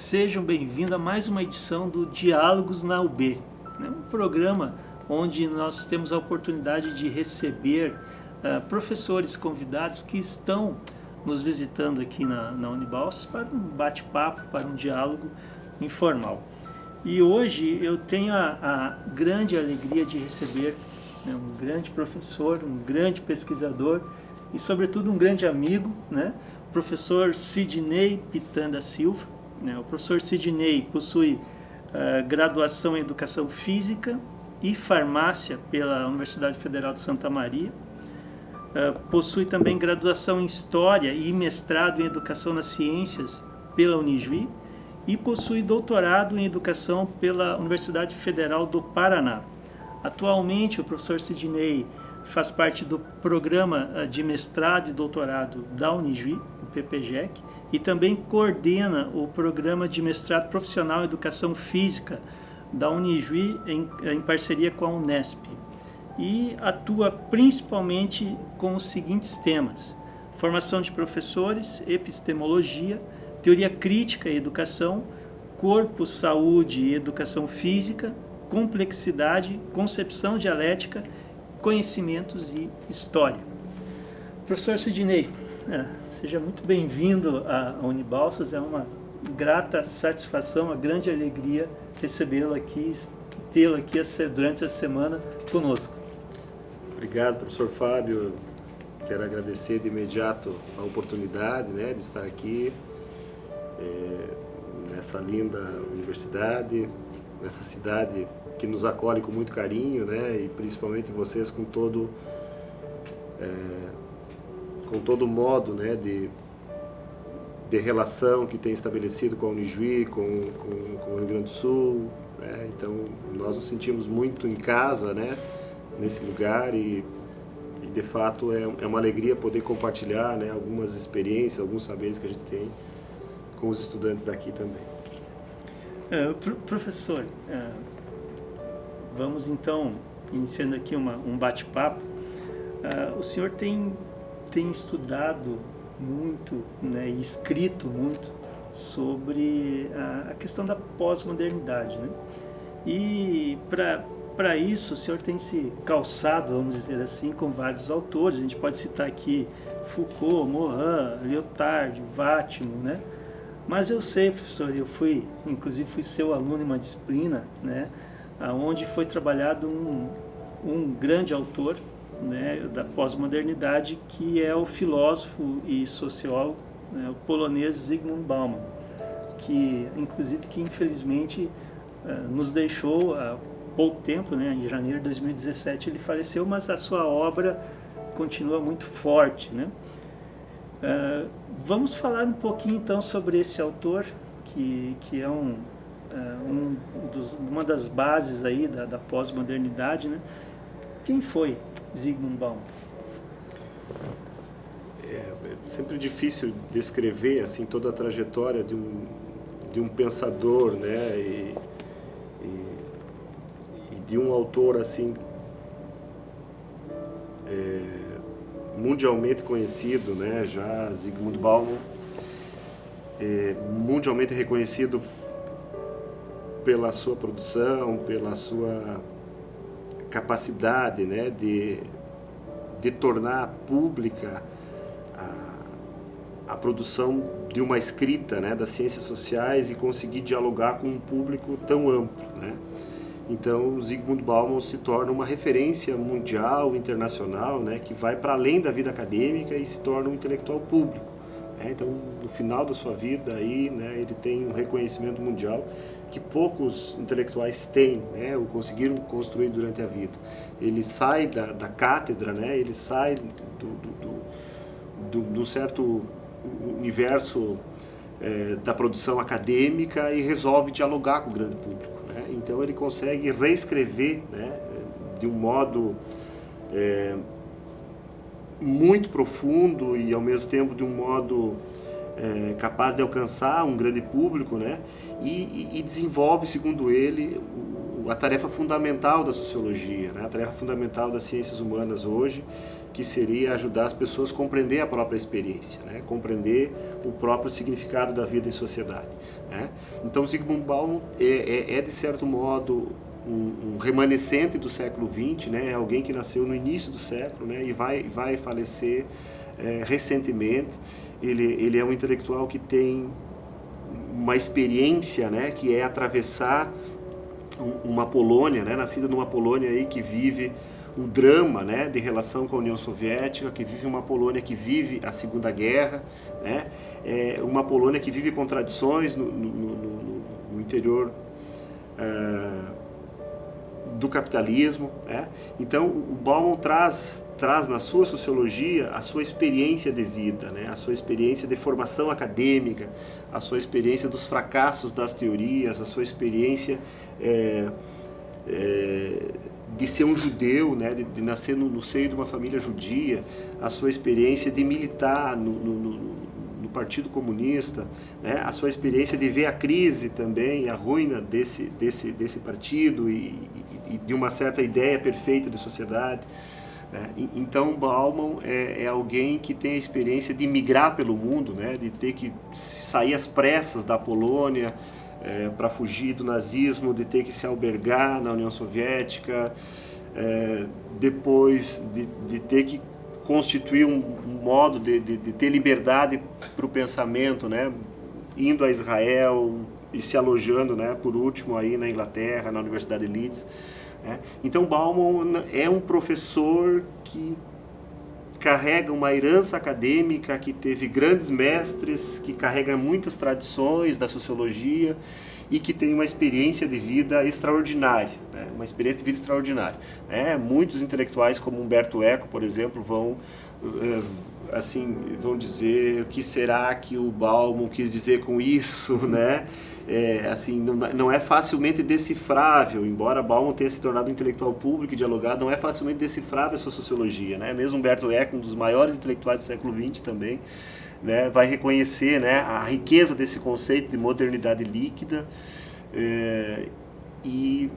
sejam bem-vindos a mais uma edição do Diálogos na UB, né? Um programa onde nós temos a oportunidade de receber professores convidados que estão nos visitando aqui na Unibalsas para um bate-papo, para um diálogo informal. E hoje eu tenho a grande alegria de receber, né, um grande professor, um grande pesquisador e, sobretudo, um grande amigo, né, o professor Sidney Pitanda Silva. Né? O professor Sidney possui graduação em Educação Física e Farmácia pela Universidade Federal de Santa Maria. Possui também graduação em História e mestrado em Educação nas Ciências pela Unijuí e possui doutorado em Educação pela Universidade Federal do Paraná. Atualmente, o professor Sidney faz parte do programa de mestrado e doutorado da Unijuí, o PPGEC, e também coordena o programa de mestrado profissional em Educação Física da Unijuí em parceria com a Unesp. E atua principalmente com os seguintes temas: formação de professores, epistemologia, teoria crítica e educação, corpo, saúde e educação física, complexidade, concepção dialética, conhecimentos e história. Professor Sidney, seja muito bem-vindo à Unibalsas. É uma grata satisfação, uma grande alegria recebê-lo aqui, tê-lo aqui durante a semana conosco. Obrigado, professor Fábio. Quero agradecer de imediato a oportunidade, né, de estar aqui nessa linda universidade, nessa cidade que nos acolhe com muito carinho, né, e principalmente vocês com todo modo, né, de relação que tem estabelecido com a Unijuí, com o Rio Grande do Sul, né? Então nós nos sentimos muito em casa, né, nesse lugar e de fato é uma alegria poder compartilhar, né, algumas experiências, alguns saberes que a gente tem com os estudantes daqui também. Professor, vamos então iniciando aqui um bate-papo. O senhor tem estudado muito, né, e escrito muito sobre a questão da pós-modernidade, né? E para isso o senhor tem se calçado, vamos dizer assim, com vários autores. A gente pode citar aqui Foucault, Morin, Lyotard, Vátimo, né? Mas eu sei, professor, inclusive fui seu aluno em uma disciplina, né, onde foi trabalhado um grande autor, né, da pós-modernidade, que é o filósofo e sociólogo, né, o polonês Zygmunt Bauman, que infelizmente nos deixou há pouco tempo, né, em janeiro de 2017 ele faleceu, mas a sua obra continua muito forte, né? Vamos falar um pouquinho então sobre esse autor, que é uma das bases aí da pós-modernidade, né? Quem foi Zygmunt Bauman? É sempre difícil descrever assim toda a trajetória de um pensador, né, e de um autor assim mundialmente conhecido, né? Já Zygmunt Bauman mundialmente reconhecido pela sua produção, pela sua capacidade, né, de tornar pública a produção de uma escrita, né, das ciências sociais e conseguir dialogar com um público tão amplo, né? Então, Zygmunt Bauman se torna uma referência mundial, internacional, né, que vai para além da vida acadêmica e se torna um intelectual público, né? Então, no final da sua vida, aí, né, ele tem um reconhecimento mundial que poucos intelectuais têm, né, ou conseguiram construir durante a vida. Ele sai da cátedra, né, ele sai do certo universo da produção acadêmica e resolve dialogar com o grande público. Então ele consegue reescrever, né, de um modo muito profundo e ao mesmo tempo de um modo capaz de alcançar um grande público, né, e desenvolve, segundo ele, a tarefa fundamental da sociologia, né? A tarefa fundamental das ciências humanas hoje, que seria ajudar as pessoas a compreender a própria experiência, né? Compreender o próprio significado da vida em sociedade, né? Então, Zygmunt Bauman é de certo modo, um remanescente do século XX, né? É alguém que nasceu no início do século, né? E vai falecer recentemente. Ele é um intelectual que tem uma experiência, né? Que é atravessar uma Polônia, né? Nascida numa Polônia aí que vive um drama, né, de relação com a União Soviética, que vive uma Polônia que vive a Segunda Guerra, né, uma Polônia que vive contradições no interior do capitalismo, né? Então o Bauman traz na sua sociologia a sua experiência de vida, né? A sua experiência de formação acadêmica, a sua experiência dos fracassos das teorias, a sua experiência de ser um judeu, né, de nascer no seio de uma família judia, a sua experiência de militar no Partido Comunista, né, a sua experiência de ver a crise também, a ruína desse partido e de uma certa ideia perfeita de sociedade. Então Bauman é alguém que tem a experiência de migrar pelo mundo, né, de ter que sair às pressas da Polônia, para fugir do nazismo, de ter que se albergar na União Soviética, depois de ter que constituir um modo de ter liberdade para o pensamento, né, indo a Israel e se alojando, né, por último aí na Inglaterra, na Universidade de Leeds. Então Bauman é um professor que carrega uma herança acadêmica, que teve grandes mestres, que carrega muitas tradições da sociologia e que tem uma experiência de vida extraordinária, né? Uma experiência de vida extraordinária. Muitos intelectuais como Humberto Eco, por exemplo, vão dizer o que será que o Bauman quis dizer com isso, né? Não é facilmente decifrável, embora Bauman tenha se tornado um intelectual público e dialogado, não é facilmente decifrável a sua sociologia, né? Mesmo Humberto Eco, um dos maiores intelectuais do século XX também, né, vai reconhecer, né, a riqueza desse conceito de modernidade líquida e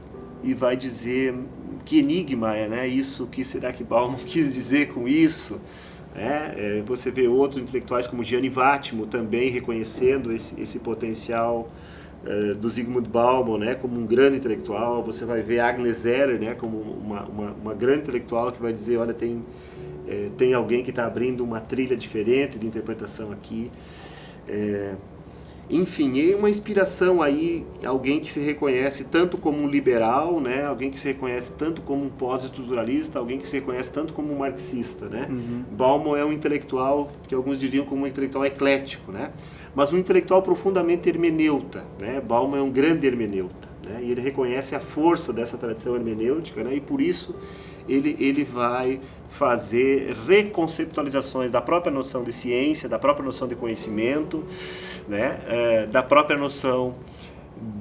vai dizer que enigma né, isso, o que será que Bauman quis dizer com isso? Você vê outros intelectuais como Gianni Vattimo também reconhecendo esse potencial do Zygmunt Bauman, né, como um grande intelectual. Você vai ver Agnes Zeller, né, como uma grande intelectual que vai dizer, olha, tem alguém que está abrindo uma trilha diferente de interpretação aqui. Enfim, é uma inspiração aí, alguém que se reconhece tanto como um liberal, né, alguém que se reconhece tanto como um pós-estruturalista, alguém que se reconhece tanto como um marxista, né? Uhum. Bauman é um intelectual que alguns diriam como um intelectual eclético, né? Mas um intelectual profundamente hermeneuta, né? Bauman é um grande hermeneuta, né? E ele reconhece a força dessa tradição hermenêutica, né? E por isso ele vai fazer reconceptualizações da própria noção de ciência, da própria noção de conhecimento, né? Da própria noção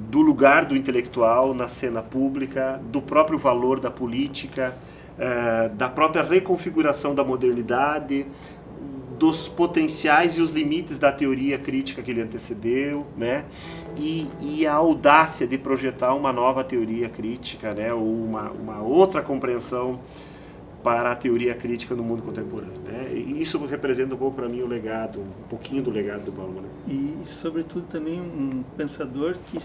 do lugar do intelectual na cena pública, do próprio valor da política, da própria reconfiguração da modernidade, dos potenciais e os limites da teoria crítica que ele antecedeu, né? E a audácia de projetar uma nova teoria crítica, né? Ou uma outra compreensão para a teoria crítica no mundo contemporâneo, né? E isso representa um pouco para mim o legado, um pouquinho do legado do Bauman, né? E sobretudo também um pensador que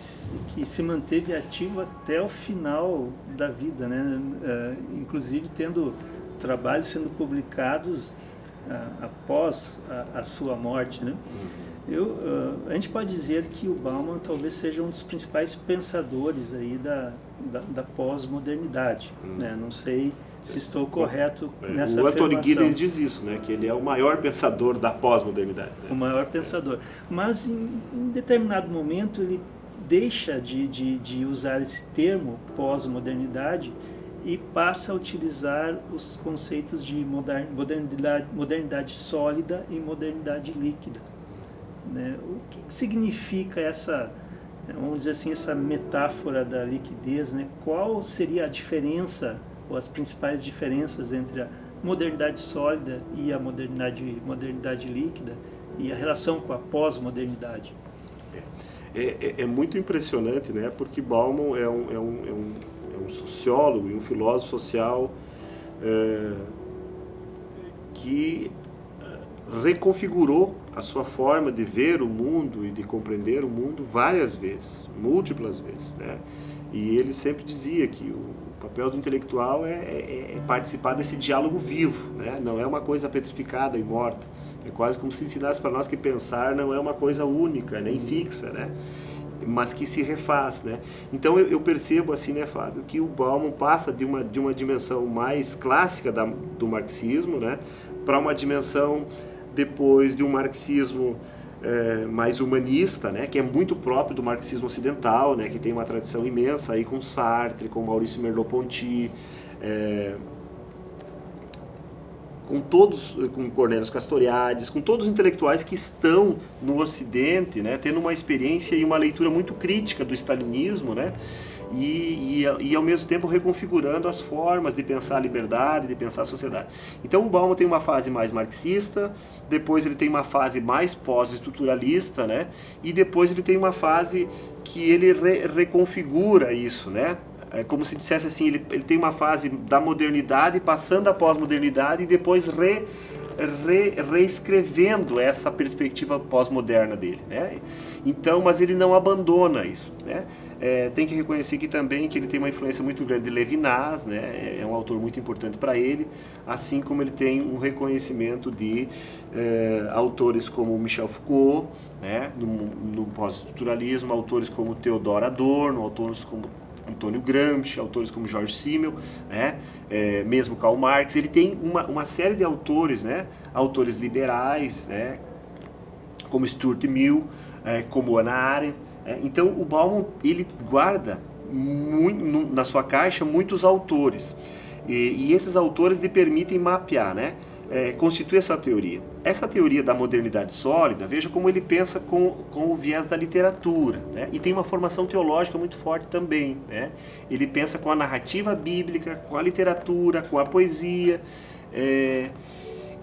se manteve ativo até o final da vida, né? Inclusive tendo trabalhos sendo publicados após a sua morte, né? A gente pode dizer que o Bauman talvez seja um dos principais pensadores aí da pós-modernidade, né? Não sei se estou correto nessa afirmação. O Anthony Giddens diz isso, né? Que ele é o maior pensador da pós-modernidade, né? O maior pensador. Mas em determinado momento ele deixa de usar esse termo pós-modernidade e passa a utilizar os conceitos de modernidade sólida e modernidade líquida, né? O que significa essa, vamos dizer assim, essa metáfora da liquidez, né? Qual seria a diferença, ou as principais diferenças entre a modernidade sólida e a modernidade líquida, e a relação com a pós-modernidade? É muito impressionante, né? Porque Bauman é um sociólogo e um filósofo social que reconfigurou a sua forma de ver o mundo e de compreender o mundo várias vezes, múltiplas vezes, né? E ele sempre dizia que o papel do intelectual é participar desse diálogo vivo, né? Não é uma coisa petrificada e morta. É quase como se ensinasse para nós que pensar não é uma coisa única, nem fixa, né? Mas que se refaz, né? Então eu percebo assim, né, Fábio, que o Bauman passa de uma dimensão mais clássica do marxismo, né, para uma dimensão depois de um marxismo mais humanista, né, que é muito próprio do marxismo ocidental, né, que tem uma tradição imensa aí com Sartre, com Maurício Merleau-Ponty, com Cornelius Castoriadis, com todos os intelectuais que estão no Ocidente, né, tendo uma experiência e uma leitura muito crítica do stalinismo, né, e ao mesmo tempo reconfigurando as formas de pensar a liberdade, de pensar a sociedade. Então o Bauman tem uma fase mais marxista, depois ele tem uma fase mais pós-estruturalista, né, e depois ele tem uma fase que ele reconfigura isso, né. É como se dissesse assim, ele tem uma fase da modernidade, passando a pós-modernidade e depois reescrevendo essa perspectiva pós-moderna dele, né? Então, mas ele não abandona isso, né? Tem que reconhecer que também que ele tem uma influência muito grande de Levinas, né? É um autor muito importante para ele, assim como ele tem um reconhecimento de autores como Michel Foucault, né? No pós-estruturalismo, autores como Theodor Adorno, autores como Antônio Gramsci, autores como George Simmel, né? Mesmo Karl Marx. Ele tem uma série de autores, né? Autores liberais, né? Como Stuart Mill, como Hannah Arendt. Então o Bauman ele guarda na sua caixa muitos autores, e esses autores lhe permitem mapear, né? Constitui essa teoria. Essa teoria da modernidade sólida, veja como ele pensa com o viés da literatura, né? E tem uma formação teológica muito forte também, né? Ele pensa com a narrativa bíblica, com a literatura, com a poesia.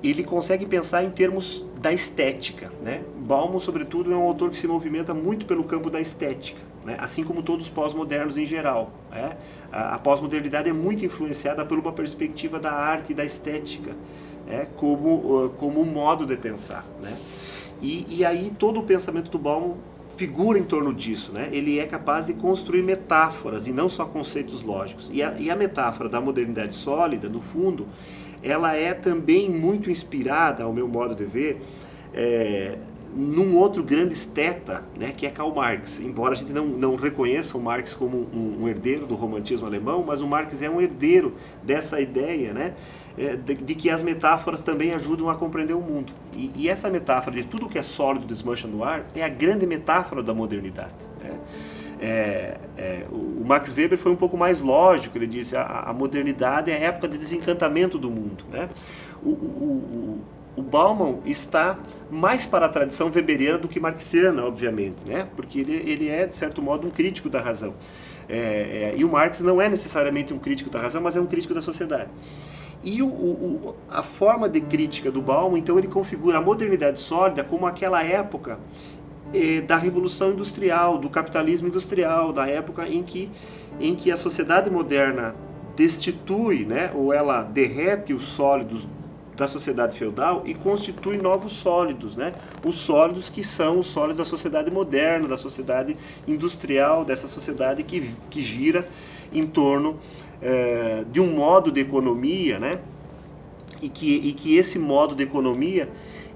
Ele consegue pensar em termos da estética, né? Bauman, sobretudo, é um autor que se movimenta muito pelo campo da estética, né? Assim como todos os pós-modernos em geral, né? A pós-modernidade é muito influenciada por uma perspectiva da arte e da estética, como um modo de pensar, né? E aí todo o pensamento do Bauman figura em torno disso, né? Ele é capaz de construir metáforas e não só conceitos lógicos. E a metáfora da modernidade sólida, no fundo, ela é também muito inspirada, ao meu modo de ver, num outro grande esteta, né, que é Karl Marx. Embora a gente não reconheça o Marx como um herdeiro do romantismo alemão, mas o Marx é um herdeiro dessa ideia, né, de que as metáforas também ajudam a compreender o mundo. E essa metáfora de tudo que é sólido desmancha no ar é a grande metáfora da modernidade, né? O Max Weber foi um pouco mais lógico, ele disse a modernidade é a época de desencantamento do mundo, né? O Bauman está mais para a tradição weberiana do que marxiana, obviamente, né? Porque ele é, de certo modo, um crítico da razão. E o Marx não é necessariamente um crítico da razão, mas é um crítico da sociedade. E a forma de crítica do Bauman, então, ele configura a modernidade sólida como aquela época da Revolução Industrial, do capitalismo industrial, da época em que a sociedade moderna destitui, né, ou ela derrete os sólidos da sociedade feudal e constitui novos sólidos, né? Os sólidos que são os sólidos da sociedade moderna, da sociedade industrial, dessa sociedade que gira em torno de um modo de economia, né? E que esse modo de economia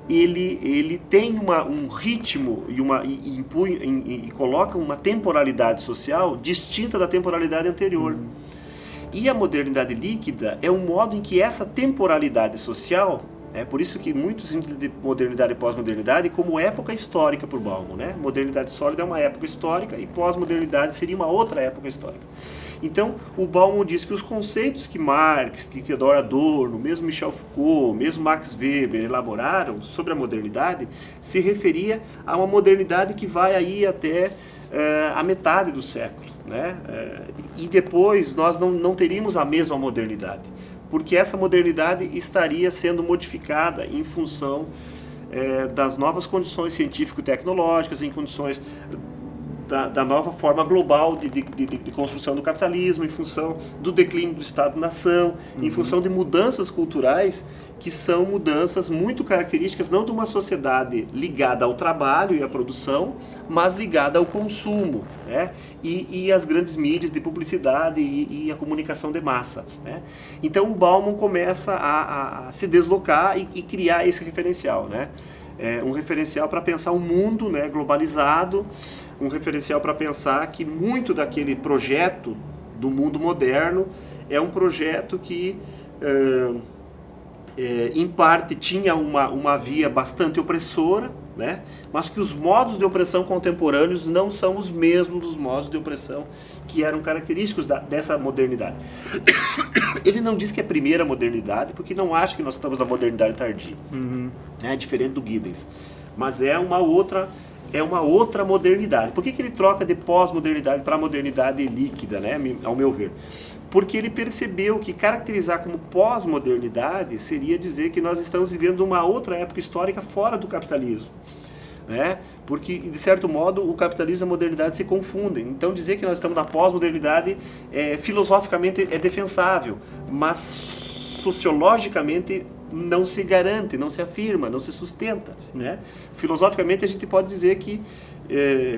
ele tem um ritmo e coloca uma temporalidade social distinta da temporalidade anterior. E a modernidade líquida é um modo em que essa temporalidade social, por isso que muitos entendem de modernidade e pós-modernidade como época histórica para o Bauman, né? Modernidade sólida é uma época histórica e pós-modernidade seria uma outra época histórica. Então, o Bauman diz que os conceitos que Marx, que Theodor Adorno, mesmo Michel Foucault, mesmo Max Weber elaboraram sobre a modernidade, se referia a uma modernidade que vai aí até a metade do século, né? E depois nós não teríamos a mesma modernidade, porque essa modernidade estaria sendo modificada em função das novas condições científico-tecnológicas, em condições da nova forma global de construção do capitalismo, em função do declínio do Estado-nação, em função de mudanças culturais que são mudanças muito características não de uma sociedade ligada ao trabalho e à produção, mas ligada ao consumo, né? E as grandes mídias de publicidade e a comunicação de massa, né? Então o Bauman começa a se deslocar e criar esse referencial, né? Um referencial para pensar um mundo, né, globalizado, um referencial para pensar que muito daquele projeto do mundo moderno é um projeto que em parte tinha uma via bastante opressora, né? Mas que os modos de opressão contemporâneos não são os mesmos dos modos de opressão que eram característicos dessa modernidade. Ele não diz que é a primeira modernidade, porque não acha que nós estamos na modernidade tardia, né? Diferente do Giddens, mas é uma outra modernidade. Por que ele troca de pós-modernidade para modernidade líquida, né? Ao meu ver? Porque ele percebeu que caracterizar como pós-modernidade seria dizer que nós estamos vivendo uma outra época histórica fora do capitalismo, né? Porque, de certo modo, o capitalismo e a modernidade se confundem. Então, dizer que nós estamos na pós-modernidade filosoficamente é defensável, mas sociologicamente não se garante, não se afirma, não se sustenta, né? Filosoficamente, a gente pode dizer que,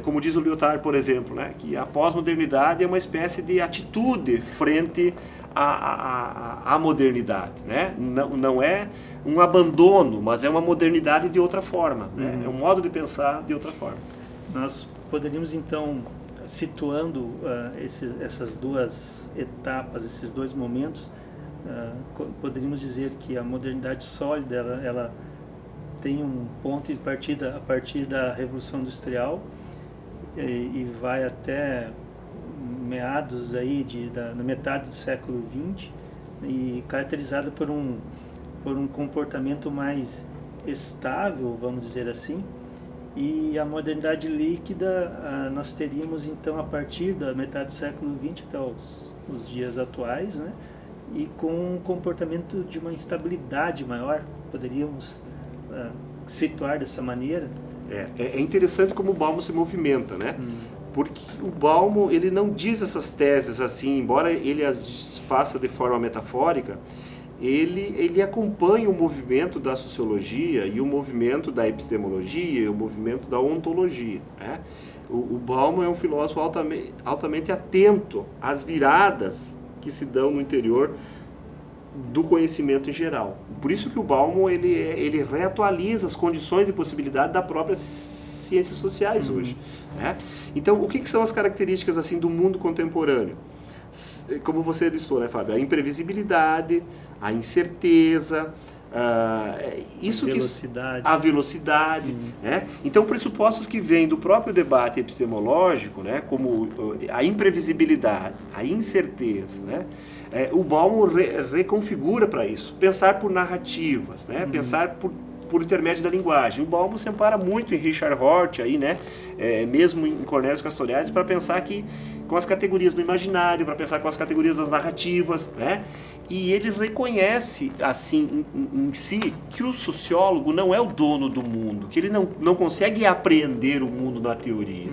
como diz o Lyotard, por exemplo, né, que a pós-modernidade é uma espécie de atitude frente à modernidade, né? Não é um abandono, mas é uma modernidade de outra forma, né? É um modo de pensar de outra forma. Nós poderíamos, então, situando essas duas etapas, esses dois momentos, poderíamos dizer que a modernidade sólida, ela tem um ponto de partida a partir da Revolução Industrial e vai até meados aí na metade do século XX, e caracterizada por um comportamento mais estável, vamos dizer assim. E a modernidade líquida nós teríamos então a partir da metade do século XX até os dias atuais, né? E com um comportamento de uma instabilidade maior, poderíamos situar dessa maneira. É interessante como o Bauman se movimenta, né? Porque o Bauman, ele não diz essas teses assim, embora ele as faça de forma metafórica, ele acompanha o movimento da sociologia e o movimento da epistemologia e o movimento da ontologia, né? O Bauman é um filósofo altamente atento às viradas que se dão no interior do conhecimento em geral. Por isso que o Bauman ele reatualiza as condições de possibilidade da própria ciências sociais hoje, né? Então, o que são as características assim do mundo contemporâneo? Como você listou, né, Fábio? A imprevisibilidade, a incerteza, a velocidade, né? Então, pressupostos que vêm do próprio debate epistemológico, né, como a imprevisibilidade, a incerteza, né? O Bauman reconfigura para isso, pensar por narrativas, né? Pensar por intermédio da linguagem. O Bauman se ampara muito em Richard Hort, aí, né? Mesmo em Cornelius Castoriadis, para pensar com as categorias do imaginário, para pensar com as categorias das narrativas, né? E ele reconhece, assim, em si, que o sociólogo não é o dono do mundo, que ele não consegue apreender o mundo na teoria,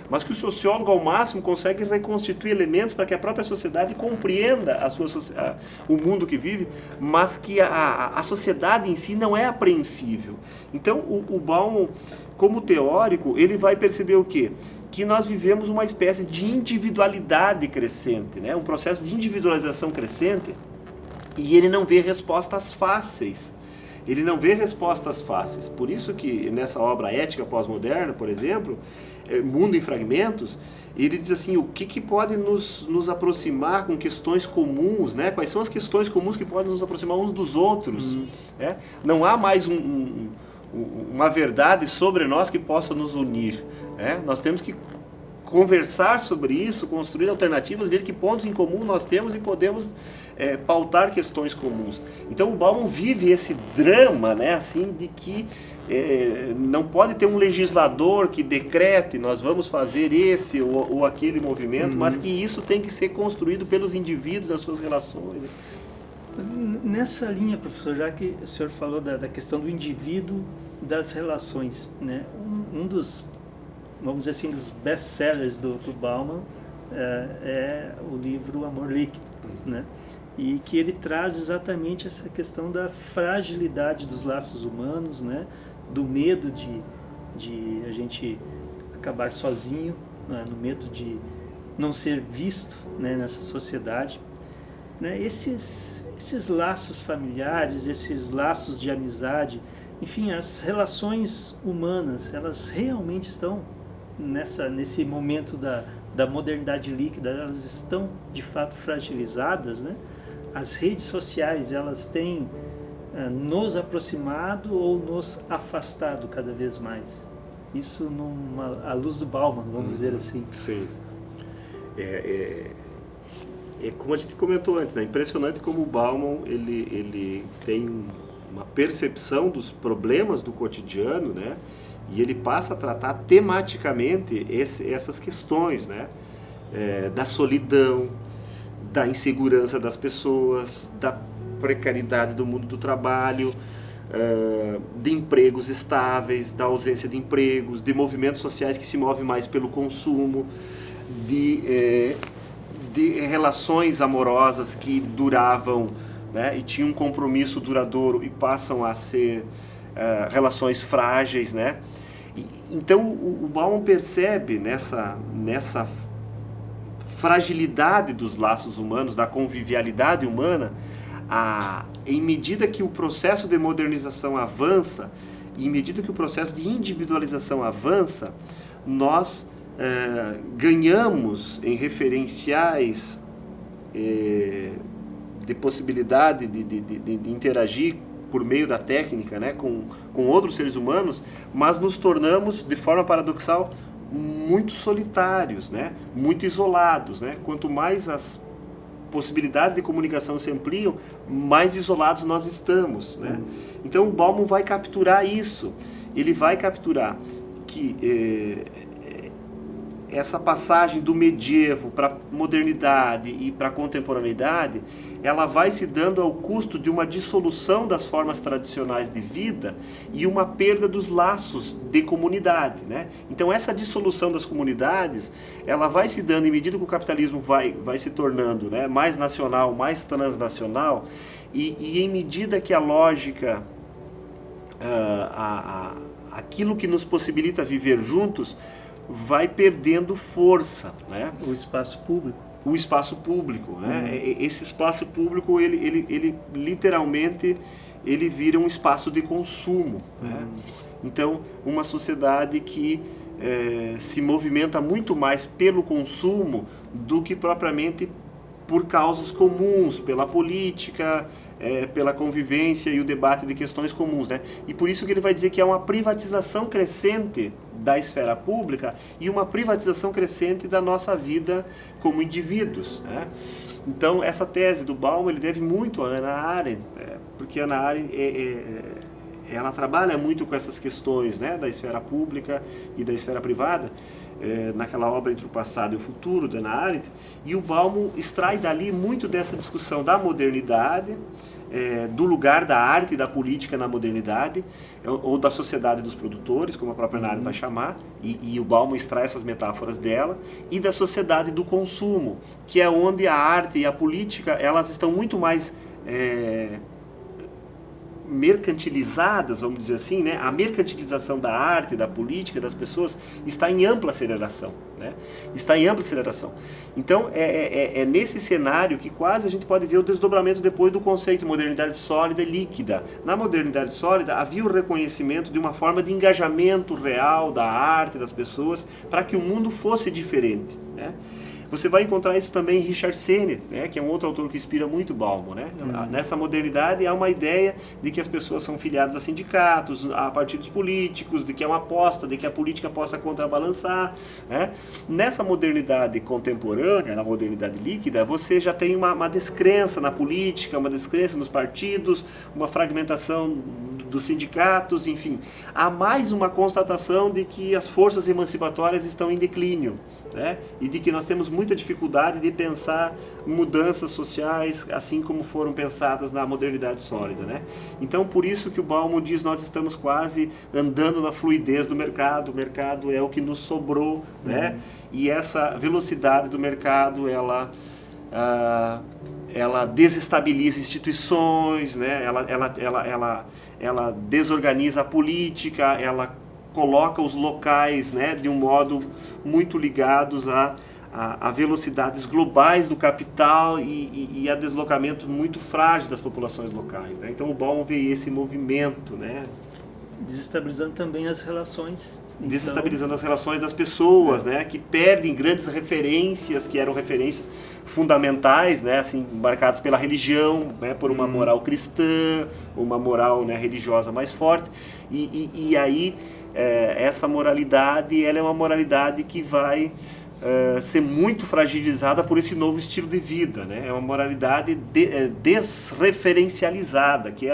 mas que o sociólogo, ao máximo, consegue reconstituir elementos para que a própria sociedade compreenda o mundo que vive, mas que a sociedade em si não é apreensível. Então, o Bauman, como teórico, ele vai perceber o quê? Que nós vivemos uma espécie de individualidade crescente, né? Um processo de individualização crescente, e ele não vê respostas fáceis. Ele não vê respostas fáceis. Por isso que nessa obra Ética Pós-Moderna, por exemplo, Mundo em Fragmentos, ele diz assim, o que pode nos aproximar com questões comuns, né? Quais são as questões comuns que podem nos aproximar uns dos outros, né? Não há mais uma verdade sobre nós que possa nos unir, né? Nós temos que conversar sobre isso, construir alternativas, ver que pontos em comum nós temos e podemos pautar questões comuns. Então o Bauman vive esse drama, né, assim, de que não pode ter um legislador que decrete, nós vamos fazer esse ou aquele movimento, mas que isso tem que ser construído pelos indivíduos nas suas relações. Nessa linha, professor, já que o senhor falou da questão do indivíduo, das relações, né, um dos vamos dizer assim, dos best-sellers do Bauman, é o livro Amor Líquido, né? E que ele traz exatamente essa questão da fragilidade dos laços humanos, né? Do medo de a gente acabar sozinho, né? No medo de não ser visto, né? Nessa sociedade, né? Esses laços familiares, esses laços de amizade, enfim, as relações humanas, elas realmente estão nesse momento da modernidade líquida, elas estão de fato fragilizadas, né? As redes sociais, elas têm nos aproximado ou nos afastado cada vez mais. Isso à luz do Bauman, vamos dizer assim. Sim. Como a gente comentou antes, né? Impressionante como o Bauman ele tem uma percepção dos problemas do cotidiano, né? E ele passa a tratar tematicamente essas questões, né? Da solidão, da insegurança das pessoas, da precariedade do mundo do trabalho, de empregos estáveis, da ausência de empregos, de movimentos sociais que se movem mais pelo consumo, de relações amorosas que duravam, né, e tinham um compromisso duradouro e passam a ser relações frágeis, né? Então o Bauman percebe nessa fragilidade dos laços humanos, da convivialidade humana, em medida que o processo de modernização avança, e em medida que o processo de individualização avança, nós ganhamos em referenciais de possibilidade de interagir por meio da técnica, né, com outros seres humanos, mas nos tornamos, de forma paradoxal, muito solitários, né, muito isolados, né? Quanto mais as possibilidades de comunicação se ampliam, mais isolados nós estamos, né? Então o Bauman vai capturar isso. Ele vai capturar que essa passagem do medievo para a modernidade e para a contemporaneidade, ela vai se dando ao custo de uma dissolução das formas tradicionais de vida e uma perda dos laços de comunidade, né? Então essa dissolução das comunidades, ela vai se dando em medida que o capitalismo vai se tornando, né, mais nacional, mais transnacional, e em medida que a lógica, aquilo que nos possibilita viver juntos, vai perdendo força, né? O espaço público. O espaço público, né? Esse espaço público, ele literalmente, ele vira um espaço de consumo, né? Então, uma sociedade que se movimenta muito mais pelo consumo do que propriamente por causas comuns, pela política, pela convivência e o debate de questões comuns, né? E por isso que ele vai dizer que há uma privatização crescente da esfera pública e uma privatização crescente da nossa vida como indivíduos, né? Então, essa tese do Bauman, ele deve muito a Hannah Arendt, porque Hannah Arendt ela trabalha muito com essas questões, né, da esfera pública e da esfera privada, naquela obra Entre o Passado e o Futuro, da Hannah Arendt, e o Bauman extrai dali muito dessa discussão da modernidade, do lugar da arte e da política na modernidade, ou da sociedade dos produtores, como a própria Hannah Arendt vai chamar, e o Bauman extrai essas metáforas dela, e da sociedade do consumo, que é onde a arte e a política, elas estão muito mais mercantilizadas, vamos dizer assim, né? A mercantilização da arte, da política, das pessoas está em ampla aceleração, né? Está em ampla aceleração. Então, é nesse cenário que quase a gente pode ver o desdobramento depois do conceito de modernidade sólida e líquida. Na modernidade sólida, havia o reconhecimento de uma forma de engajamento real da arte, das pessoas, para que o mundo fosse diferente, né? Você vai encontrar isso também em Richard Sennett, né, que é um outro autor que inspira muito Bauman, né? Nessa modernidade há uma ideia de que as pessoas são filiadas a sindicatos, a partidos políticos, de que é uma aposta, de que a política possa contrabalançar, né? Nessa modernidade contemporânea, na modernidade líquida, você já tem uma descrença na política, uma descrença nos partidos, uma fragmentação dos sindicatos, enfim. Há mais uma constatação de que as forças emancipatórias estão em declínio, né? E de que nós temos muita dificuldade de pensar mudanças sociais assim como foram pensadas na modernidade sólida, né? Então, por isso que o Bauman diz, nós estamos quase andando na fluidez do mercado, o mercado é o que nos sobrou, né? E essa velocidade do mercado, ela desestabiliza instituições, né? Ela desorganiza a política, ela coloca os locais, né, de um modo muito ligados a velocidades globais do capital e a deslocamento muito frágil das populações locais, né? Então o Bauman vê esse movimento, né? Desestabilizando também as relações. Desestabilizando as relações das pessoas, né? Que perdem grandes referências, que eram referências fundamentais, né? Assim, marcadas pela religião, né? Por uma moral cristã, uma moral, né, religiosa mais forte. E aí, essa moralidade, ela é uma moralidade que vai ser muito fragilizada por esse novo estilo de vida, né? É uma moralidade desreferencializada, que é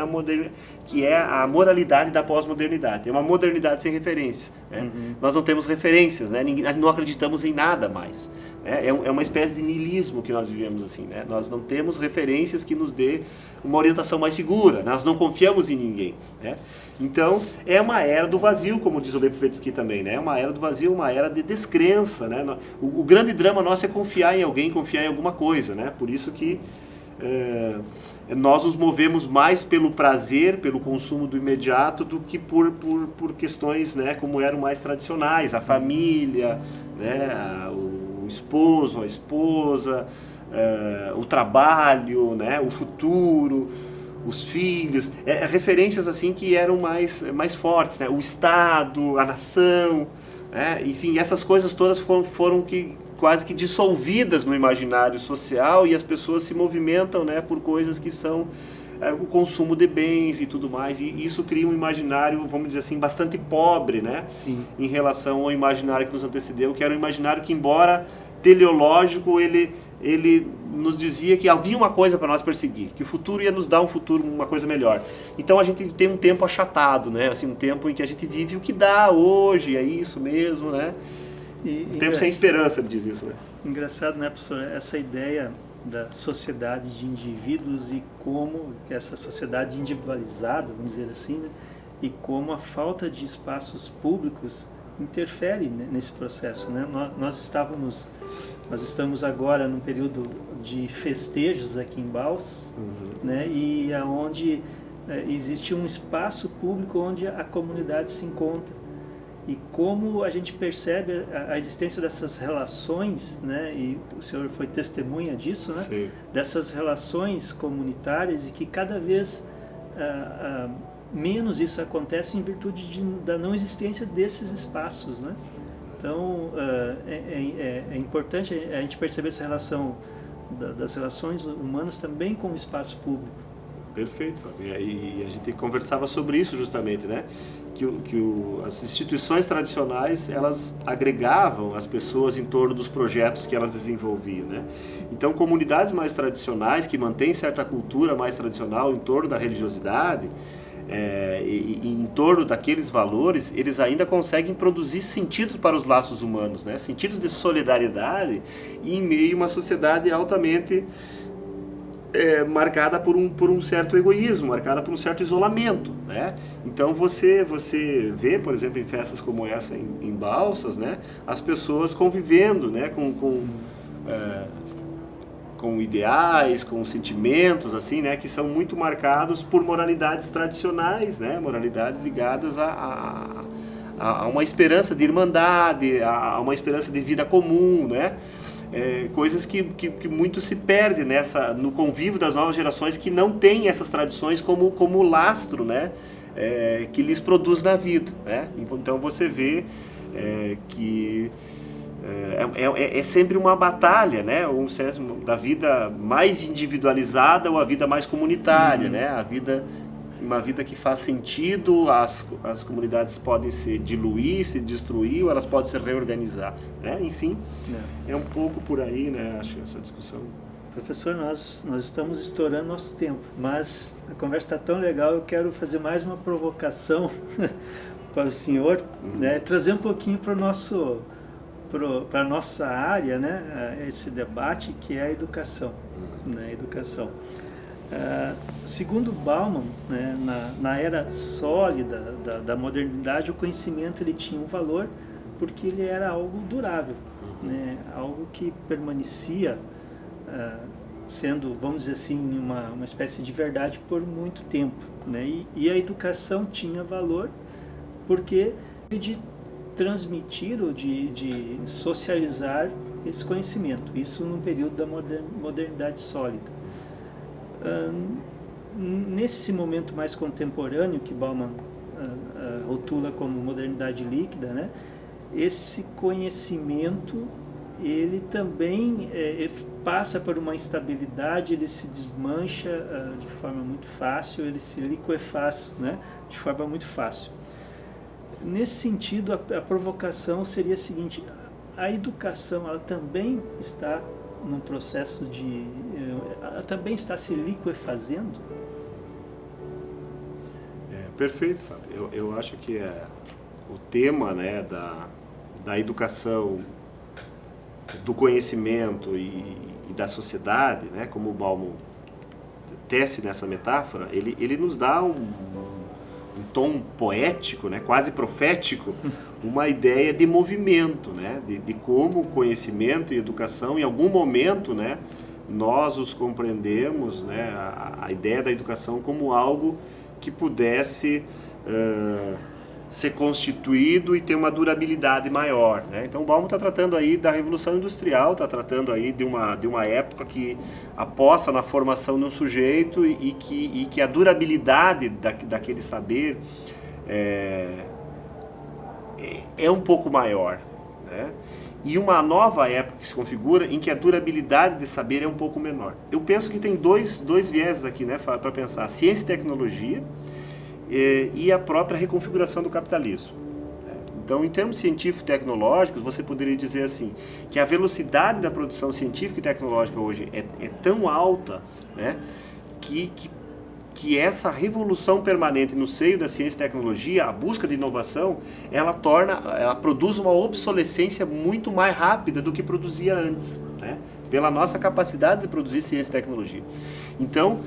a moralidade da pós-modernidade. É uma modernidade sem referências, né? Nós não temos referências, né? Não acreditamos em nada mais, né? É uma espécie de niilismo que nós vivemos assim, né? Nós não temos referências que nos dê uma orientação mais segura, nós não confiamos em ninguém, né? Então, é uma era do vazio, como diz o Lipovetsky também, né? É uma era do vazio, uma era de descrença, né? O grande drama nosso é confiar em alguém, confiar em alguma coisa, né? Por isso que nós nos movemos mais pelo prazer, pelo consumo do imediato, do que por questões, né, como eram mais tradicionais, a família, né, o esposo, a esposa, o trabalho, né, o futuro, os filhos, referências assim que eram mais fortes, né, o Estado, a nação, né, enfim, essas coisas todas foram quase que dissolvidas no imaginário social, e as pessoas se movimentam, né, por coisas que são o consumo de bens e tudo mais, e isso cria um imaginário, vamos dizer assim, bastante pobre, né? Sim. Em relação ao imaginário que nos antecedeu, que era um imaginário que, embora teleológico, ele nos dizia que havia uma coisa para nós perseguir, que o futuro ia nos dar um futuro, uma coisa melhor. Então a gente tem um tempo achatado, né? Assim, um tempo em que a gente vive o que dá hoje, é isso mesmo, né? Um tempo sem esperança, ele diz isso, né? Engraçado, né, professor? Essa ideia da sociedade de indivíduos e como essa sociedade individualizada, vamos dizer assim, né? E como a falta de espaços públicos interfere, né, nesse processo, né? Nós estamos agora num período de festejos aqui em Balsas, né? E aonde existe um espaço público onde a comunidade se encontra. E como a gente percebe a existência dessas relações, né? E o senhor foi testemunha disso, né? Sim. Dessas relações comunitárias, e que cada vez menos isso acontece em virtude da não existência desses espaços, né? Então, é importante a gente perceber essa relação das relações humanas também com o espaço público. Perfeito, e a gente conversava sobre isso justamente, né? As instituições tradicionais, elas agregavam as pessoas em torno dos projetos que elas desenvolviam, né? Então, comunidades mais tradicionais, que mantêm certa cultura mais tradicional em torno da religiosidade, e em torno daqueles valores, eles ainda conseguem produzir sentidos para os laços humanos, né? Sentidos de solidariedade em meio a uma sociedade altamente marcada por um certo egoísmo, marcada por um certo isolamento, né? Então você vê, por exemplo, em festas como essa em Balsas, né, as pessoas convivendo, né, com ideais, com sentimentos, assim, né, que são muito marcados por moralidades tradicionais, né, moralidades ligadas a uma esperança de irmandade, a uma esperança de vida comum, né? Coisas que muito se perde no convívio das novas gerações, que não têm essas tradições como lastro, né, que lhes produz na vida, né? Então você vê que é sempre uma batalha, né, da vida mais individualizada ou a vida mais comunitária, né? Uma vida que faz sentido, as comunidades podem se diluir, se destruir, ou elas podem se reorganizar, né? Enfim, é um pouco por aí, né, acho, essa discussão. Professor, nós estamos estourando nosso tempo, mas a conversa está tão legal, eu quero fazer mais uma provocação para o senhor, né, trazer um pouquinho para o para a nossa área, né, esse debate, que é a educação. Né, educação. Segundo Bauman, né, na era sólida da modernidade, o conhecimento ele tinha um valor porque ele era algo durável, né, algo que permanecia sendo, vamos dizer assim, uma espécie de verdade por muito tempo. Né, e a educação tinha valor porque de transmitir ou de socializar esse conhecimento, isso num período da modernidade sólida. Nesse momento mais contemporâneo, que Bauman rotula como modernidade líquida, né, esse conhecimento ele também passa por uma instabilidade, ele se desmancha de forma muito fácil, ele se liquefaz, né, de forma muito fácil. Nesse sentido, a provocação seria a seguinte: a educação ela também está num processo ela também está se liquefazendo? Perfeito, Fábio. Eu acho que o tema, né, da educação, do conhecimento e da sociedade, né, como o Bauman tece nessa metáfora, ele nos dá um tom poético, né, quase profético, uma ideia de movimento, né, de como conhecimento e educação, em algum momento, né, nós os compreendemos, né, a ideia da educação como algo que pudesse ser constituído e ter uma durabilidade maior. Né? Então o Bauman está tratando aí da Revolução Industrial, está tratando aí de uma época que aposta na formação de um sujeito e que a durabilidade daquele saber é um pouco maior. Né? E uma nova época que se configura em que a durabilidade de saber é um pouco menor. Eu penso que tem dois viéses aqui, né, para pensar: ciência e tecnologia e a própria reconfiguração do capitalismo. Então, em termos científicos e tecnológicos, você poderia dizer assim, que a velocidade da produção científica e tecnológica hoje é tão alta, né, que essa revolução permanente no seio da ciência e tecnologia, a busca de inovação, ela produz uma obsolescência muito mais rápida do que produzia antes, né, pela nossa capacidade de produzir ciência e tecnologia. Então,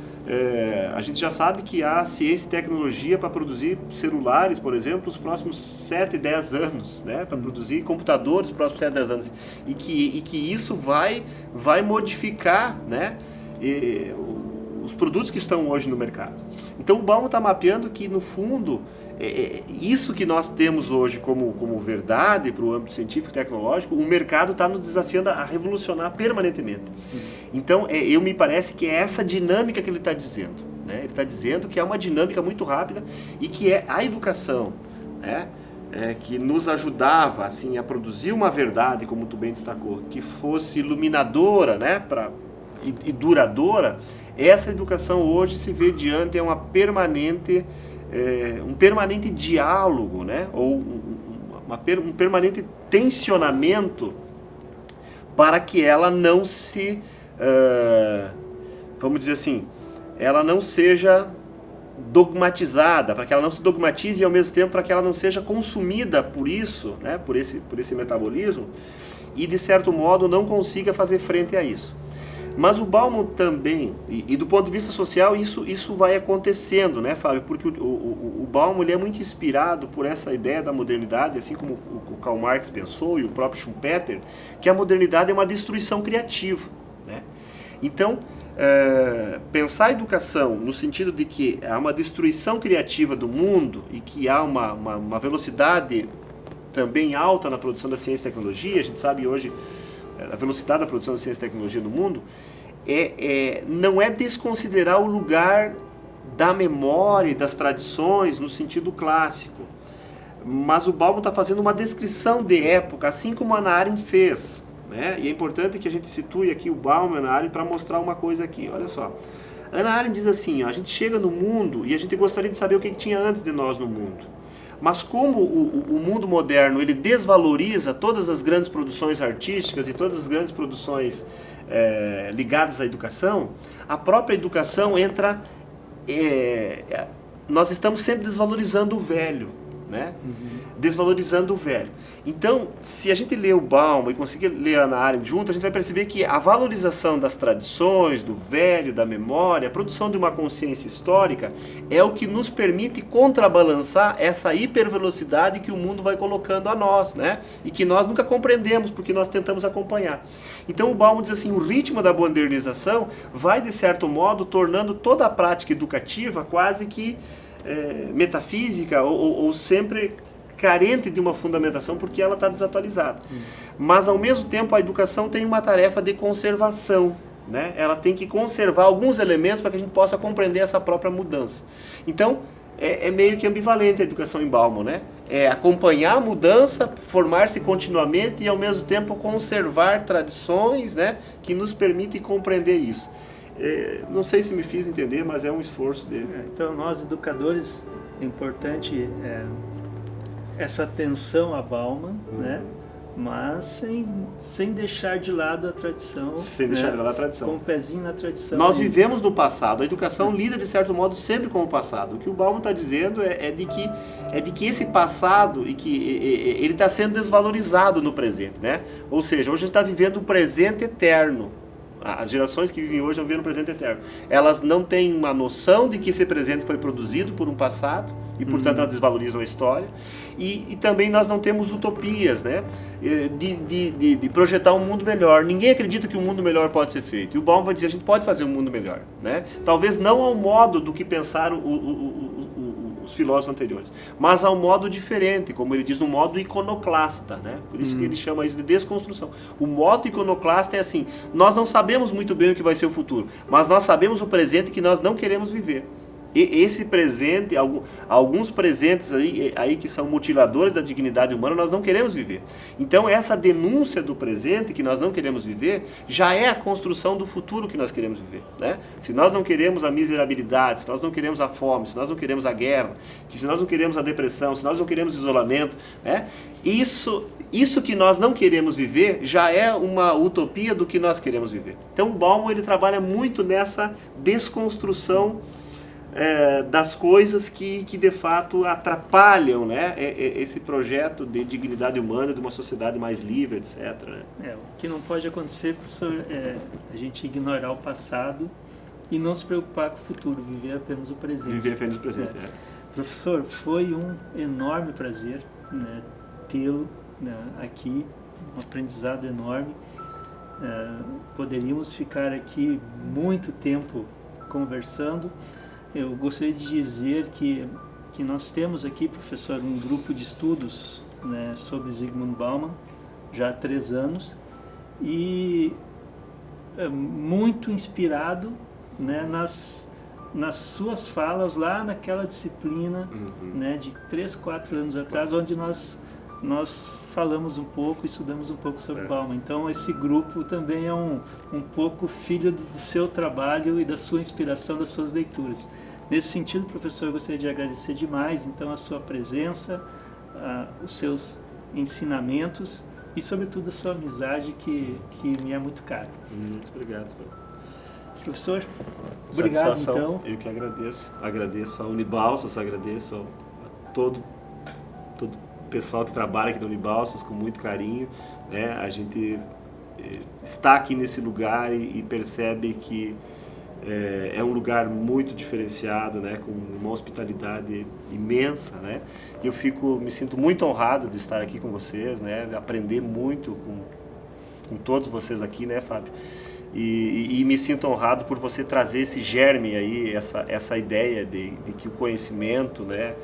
a gente já sabe que há ciência e tecnologia para produzir celulares, por exemplo, nos próximos 7, 10 anos, né? Para produzir computadores nos próximos 7, 10 anos. E que isso vai modificar, né, os produtos que estão hoje no mercado. Então o Bauman está mapeando que, no fundo, isso que nós temos hoje como verdade para o âmbito científico e tecnológico, o mercado está nos desafiando a revolucionar permanentemente. Então, me parece que é essa dinâmica que ele está dizendo. Né? Ele está dizendo que é uma dinâmica muito rápida e que é a educação, né, que nos ajudava assim, a produzir uma verdade, como tu bem destacou, que fosse iluminadora, né, e duradoura. Essa educação hoje se vê diante de um permanente diálogo, né? Ou um permanente tensionamento para que ela não se, vamos dizer assim, ela não seja dogmatizada, para que ela não se dogmatize e ao mesmo tempo para que ela não seja consumida por isso, né? por esse metabolismo, e de certo modo não consiga fazer frente a isso. Mas o Bauman também, e do ponto de vista social, isso vai acontecendo, né, Fábio? Porque o Bauman ele é muito inspirado por essa ideia da modernidade, assim como o Karl Marx pensou e o próprio Schumpeter, que a modernidade é uma destruição criativa. Né? Então, pensar a educação no sentido de que há uma destruição criativa do mundo e que há uma velocidade também alta na produção da ciência e tecnologia, a gente sabe hoje a velocidade da produção de ciência e tecnologia no mundo, não é desconsiderar o lugar da memória e das tradições no sentido clássico. Mas o Bauman está fazendo uma descrição de época, assim como a Hannah Arendt fez. Né? E é importante que a gente situe aqui o Bauman e a Hannah Arendt para mostrar uma coisa aqui. Olha só. Hannah Arendt diz assim, ó, a gente chega no mundo e a gente gostaria de saber o que tinha antes de nós no mundo. Mas como o mundo moderno ele desvaloriza todas as grandes produções artísticas e todas as grandes produções ligadas à educação, a própria educação entra... nós estamos sempre desvalorizando o velho. né? Desvalorizando o velho. Então, se a gente lê o Bauman e conseguir ler a Hannah Arendt junto, a gente vai perceber que a valorização das tradições, do velho, da memória, a produção de uma consciência histórica é o que nos permite contrabalançar essa hipervelocidade que o mundo vai colocando a nós, né? E que nós nunca compreendemos porque nós tentamos acompanhar. Então o Bauman diz assim, o ritmo da modernização vai, de certo modo, tornando toda a prática educativa quase que metafísica ou sempre carente de uma fundamentação porque ela está desatualizada. Mas, ao mesmo tempo, a educação tem uma tarefa de conservação, né? Ela tem que conservar alguns elementos para que a gente possa compreender essa própria mudança. Então, é meio que ambivalente a educação em Bauman, né? É acompanhar a mudança, formar-se continuamente e, ao mesmo tempo, conservar tradições, né, que nos permitem compreender isso. Não sei se me fiz entender, mas é um esforço dele. Então, nós educadores, é importante essa atenção a Bauman, né? Mas sem deixar de lado a tradição. Sem deixar de lado a tradição. Com um pezinho na tradição. Nós vivemos no passado. A educação lida, de certo modo, sempre com o passado. O que o Bauman está dizendo é de que esse passado e que ele está sendo desvalorizado no presente, né? Ou seja, hoje a gente está vivendo o presente eterno. As gerações que vivem hoje estão vivendo o presente eterno. Elas não têm uma noção de que esse presente foi produzido por um passado e, portanto, elas desvalorizam a história. E também nós não temos utopias, né, de projetar um mundo melhor. Ninguém acredita que um mundo melhor pode ser feito. E o Bauman vai dizer, a gente pode fazer um mundo melhor, né? Talvez não ao modo do que pensaram os filósofos anteriores, mas ao modo diferente, como ele diz, um modo iconoclasta, né? Por isso que ele chama isso de desconstrução. O modo iconoclasta é assim, nós não sabemos muito bem o que vai ser o futuro, mas nós sabemos o presente que nós não queremos viver. E esse presente, alguns presentes aí que são mutiladores da dignidade humana, nós não queremos viver. Então essa denúncia do presente que nós não queremos viver, já é a construção do futuro que nós queremos viver, né? Se nós não queremos a miserabilidade, se nós não queremos a fome, se nós não queremos a guerra, se nós não queremos a depressão, se nós não queremos isolamento, né? Isso que nós não queremos viver já é uma utopia do que nós queremos viver. Então o Bauman ele trabalha muito nessa desconstrução das coisas que de fato atrapalham, né, esse projeto de dignidade humana, de uma sociedade mais livre, etc. Né? O que não pode acontecer, professor, é a gente ignorar o passado e não se preocupar com o futuro, viver apenas o presente. Viver apenas o presente, Professor, foi um enorme prazer, né, tê-lo, né, aqui, um aprendizado enorme. Poderíamos ficar aqui muito tempo conversando. Eu gostaria de dizer que nós temos aqui, professor, um grupo de estudos, né, sobre Zygmunt Bauman, já há 3 anos, e muito inspirado, né, nas suas falas lá naquela disciplina, né, de 3, 4 anos atrás, onde nós falamos um pouco, estudamos um pouco sobre Bauman. Então esse grupo também é um pouco filho do seu trabalho e da sua inspiração, das suas leituras. Nesse sentido, professor, eu gostaria de agradecer demais então a sua presença, os seus ensinamentos e sobretudo a sua amizade que me é muito cara. Muito obrigado. Professor, obrigado então. Eu que agradeço a Unibalsas, agradeço a todo o pessoal que trabalha aqui na Unibalsas com muito carinho, né? A gente está aqui nesse lugar e percebe que é um lugar muito diferenciado, né? Com uma hospitalidade imensa, né? E eu me sinto muito honrado de estar aqui com vocês, né? Aprender muito com todos vocês aqui, né, Fábio? E me sinto honrado por você trazer esse germe aí, essa ideia de que o conhecimento, né,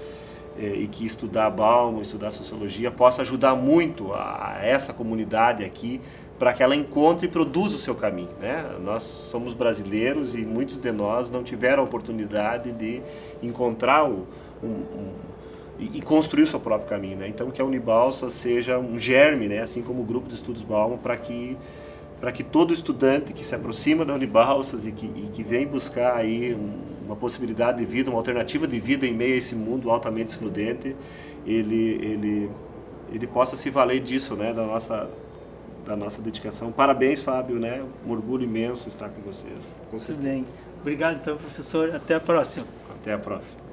e que estudar Bauman, estudar sociologia possa ajudar muito a essa comunidade aqui para que ela encontre e produza o seu caminho, né? Nós somos brasileiros e muitos de nós não tiveram a oportunidade de encontrar e construir o seu próprio caminho, né? Então que a Unibalsas seja um germe, né, assim como o grupo de estudos Bauman, para que todo estudante que se aproxima da Unibalsas e que vem buscar aí uma possibilidade de vida, uma alternativa de vida em meio a esse mundo altamente excludente, ele possa se valer disso, né, da nossa dedicação. Parabéns, Fábio, né? Um orgulho imenso estar com vocês. Muito bem. Obrigado, então, professor. Até a próxima. Até a próxima.